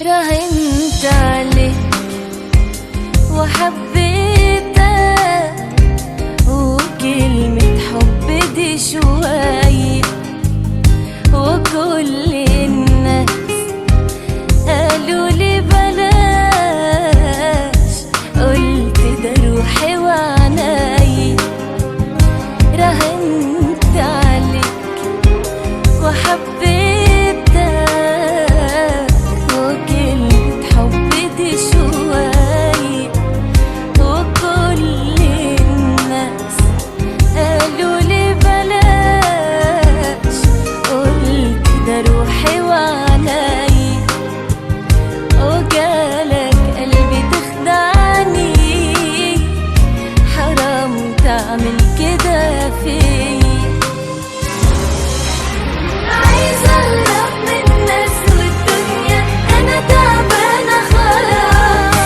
راهنت عليك وحبيتك، وكلمة حب دي شوية، وكل الناس قالوا لي بلاش، قلت ده روحي وعناي. راهنت عليك وحبيتك، تعمل كده فيا. عايزة أهرب من الناس والدنيا، أنا تعبانة خلاص،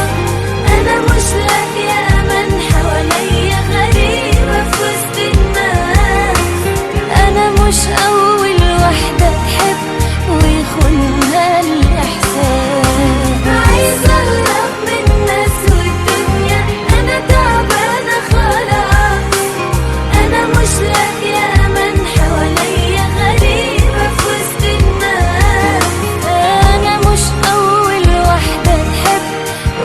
أنا مش لاقية أمان حواليا، غريبة في وسط الناس، أنا مش أول واحدة تحب ويخونها الإحساس. عايزة أهرب من الناس والدنيا، أنا تعبانة خلاص، أنا مش لاقية أمان حواليا، غريبة في وسط الناس، أنا مش أول واحدة تحب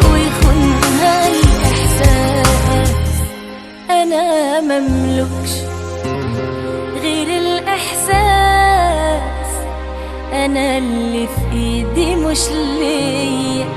ويخونها الإحساس. أنا مملكش غير الإحساس، أنا اللي في إيدي مش ليا.